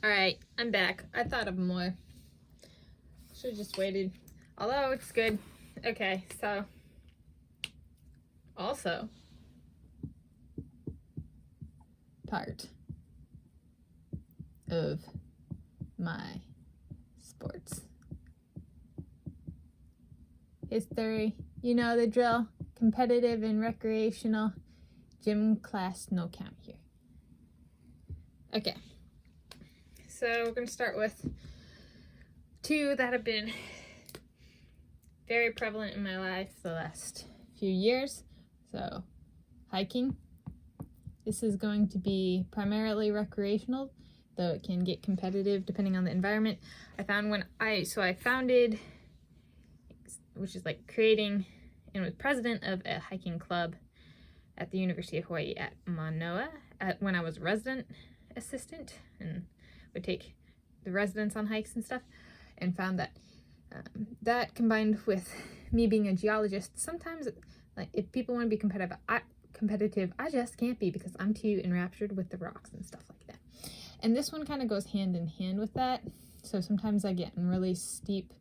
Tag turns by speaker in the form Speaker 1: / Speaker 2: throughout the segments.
Speaker 1: Alright, I'm back. I thought of more. Should've just waited. Although, it's good. Okay, so. Also. Part of my sports history. You know the drill. Competitive and recreational. Gym class, no count here. Okay. So we're going to start with two that have been very prevalent in my life the last few years. So, hiking. This is going to be primarily recreational, though it can get competitive depending on the environment. I founded, which is like creating, and was president of a hiking club at the University of Hawaii at Manoa when I was a resident assistant and would take the residents on hikes and stuff, and found that that combined with me being a geologist, sometimes like if people want to be competitive, I just can't be because I'm too enraptured with the rocks and stuff like that. And this one kind of goes hand in hand with that. So sometimes I get in really steep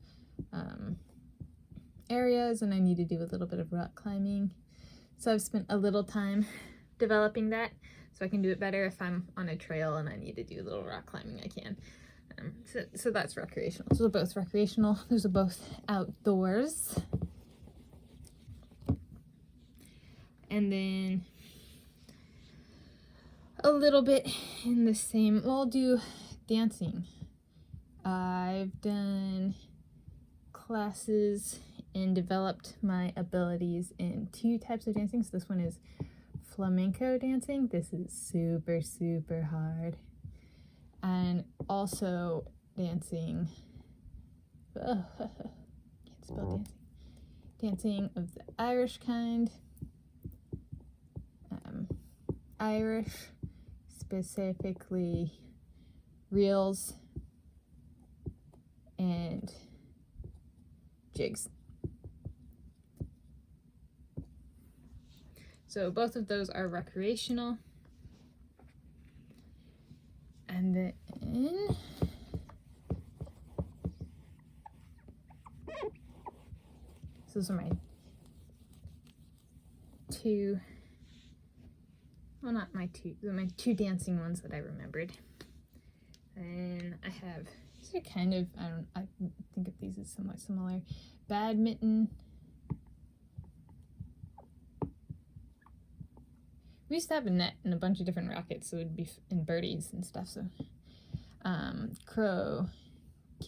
Speaker 1: areas and I need to do a little bit of rock climbing. So I've spent a little time developing that so I can do it better. If I'm on a trail and I need to do a little rock climbing, I can. So that's recreational. Those are both recreational. Those are both outdoors. And then a little bit in the same, well, I'll do dancing. I've done classes and developed my abilities in two types of dancing. So this one is Flamenco dancing. This is super, super hard. And also dancing, can't spell dancing. Dancing of the Irish kind. Irish, specifically reels and jigs. So both of those are recreational. And then so those are my two, well, not my two, they're my two dancing ones that I remembered. And I have, these are kind of, I think of these as somewhat similar. Badminton. We used to have a net and a bunch of different rackets, so it'd be in birdies and stuff. So, Croquet.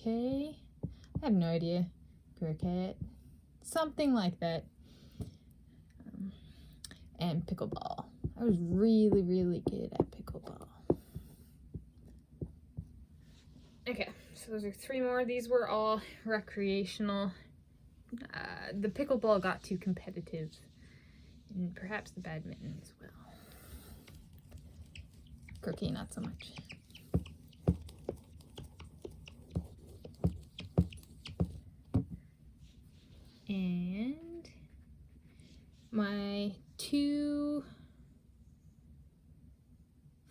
Speaker 1: I have no idea. Croquet, something like that. And pickleball. I was really, really good at pickleball. Okay, so those are three more. These were all recreational. The pickleball got too competitive, and perhaps the badminton as well. Croquet, not so much. And my two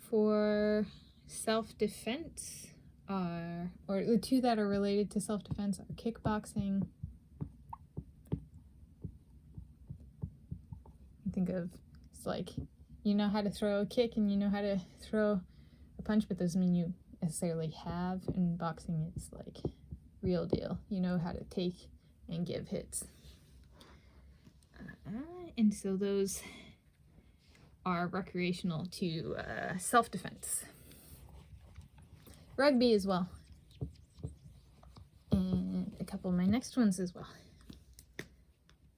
Speaker 1: for self-defense are, or the two that are related to self-defense are kickboxing. Think of, it's like, you know how to throw a kick and you know how to throw a punch, but doesn't mean you necessarily have. In boxing, it's like real deal. You know how to take and give hits. And so those are recreational to self-defense. Rugby as well. And a couple of my next ones as well.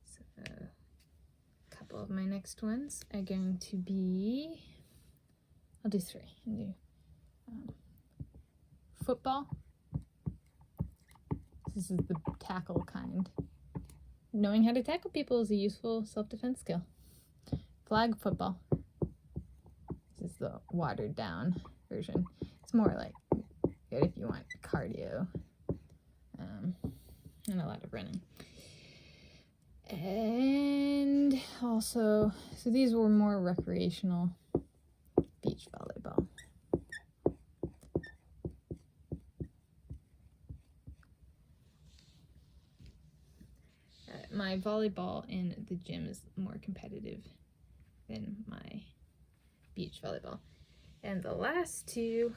Speaker 1: So a couple of my next ones are going to be, I'll do three. I'll do football. This is the tackle kind. Knowing how to tackle people is a useful self-defense skill. Flag football. This is the watered down version. It's more like good if you want cardio and a lot of running. And also, so these were more recreational. Beach volleyball. my volleyball in the gym is more competitive than my beach volleyball. And the last two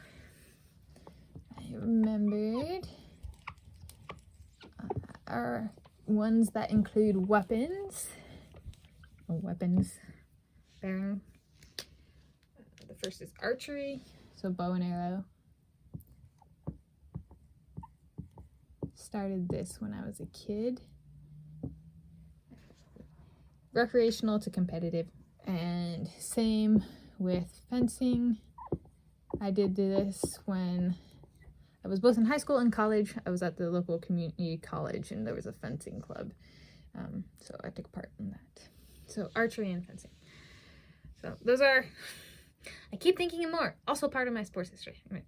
Speaker 1: I remembered are ones that include weapons. Weapons bearing. The first is archery, so bow and arrow. Started this when I was a kid. Recreational to competitive, and same with fencing. I did this when I was both in high school and college. I was at the local community college and there was a fencing club, so I took part in that. So archery and fencing. So those are, I keep thinking of more, also part of my sports history. I'm gonna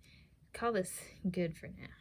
Speaker 1: call this good for now.